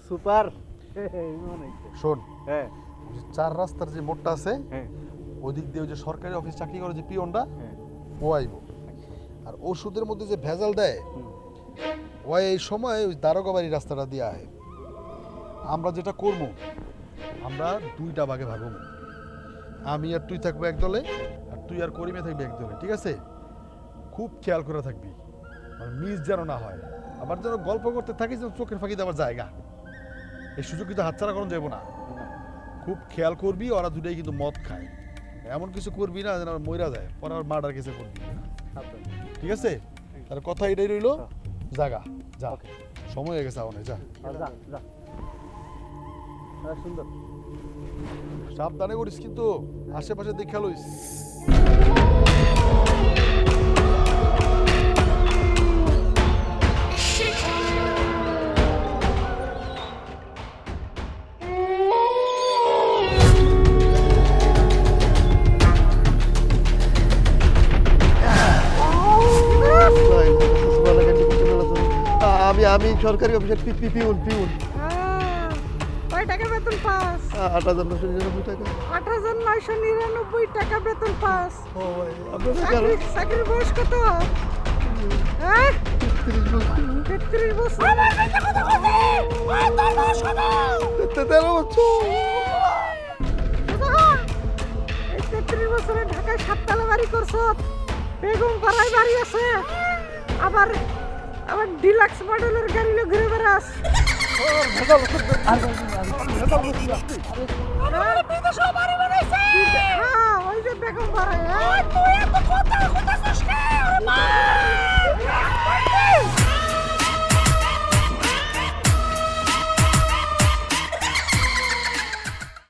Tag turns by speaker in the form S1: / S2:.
S1: Super
S2: শোন,
S1: হ্যাঁ
S2: ওই যে 4 রাস্তার যে মোড়টা আছে
S1: হ্যাঁ
S2: ওদিক দিয়ে ওই যে সরকারি অফিস চাকরি করে যে পিয়নটা
S1: হ্যাঁ
S2: ও আইব। আর ওষুধের মধ্যে যে ভেজাল দেয়
S1: হুম।
S2: ও এই সময় ওই দারোগা বাড়ির রাস্তাটা দিয়ে আয়। আমরা যেটা করবো, আমরা 2টা ভাগে ভাগ হবো। আমি আর তুই থাকবো এক দলে, আর তুই আর করিমে থাকবি এক দলে, ঠিক আছে? খুব খেয়াল করে থাকবি, মানে মিস যেন না হয়। আবার যেন গল্প করতে থাকিস যেন চোখের ফাঁকি দেওয়ার জায়গা, এই সুযোগ কিন্তু হাতছাড়া করা যাবো না। খুব খেয়াল করবি, ওরা দুটাই কিন্তু মদ খায়। এমন কিছু করবি না যেন মইরা যায়, পরে আর মার্ডার কেসে করবি, ঠিক আছে? তাহলে কথা এটাই রইলো, জাগা যা, সময় হয়ে গেছে অনেক, যা।
S1: যা যা সুন্দর
S2: সাবধানে করিস কিন্তু, আশেপাশে দেখে লইস।
S3: আমি সরকারি অফিসের পিউন
S4: কয় টাকা বেতন পাস?
S3: 8,999 টাকা।
S4: 8,999 টাকা বেতন পাস।
S3: ও ভাই, আপনাদের কারণ
S4: চাকরির বয়স কত? হ্যাঁ 33 বছর। আমার বেটা কত বলছে? তোর বয়স কত?
S3: 13 বছর।
S4: এই 33 বছরে ঢাকায় 7 বাড়ি করছ, বেগম পাড়ায় বাড়ি আছে, আবার ডিলাক্স মডেলের গাড়ি নিয়ে ঘুরে বেড়াস। হ্যাঁ, ওই যে বেগম পাড়ায়। তুই এত কথা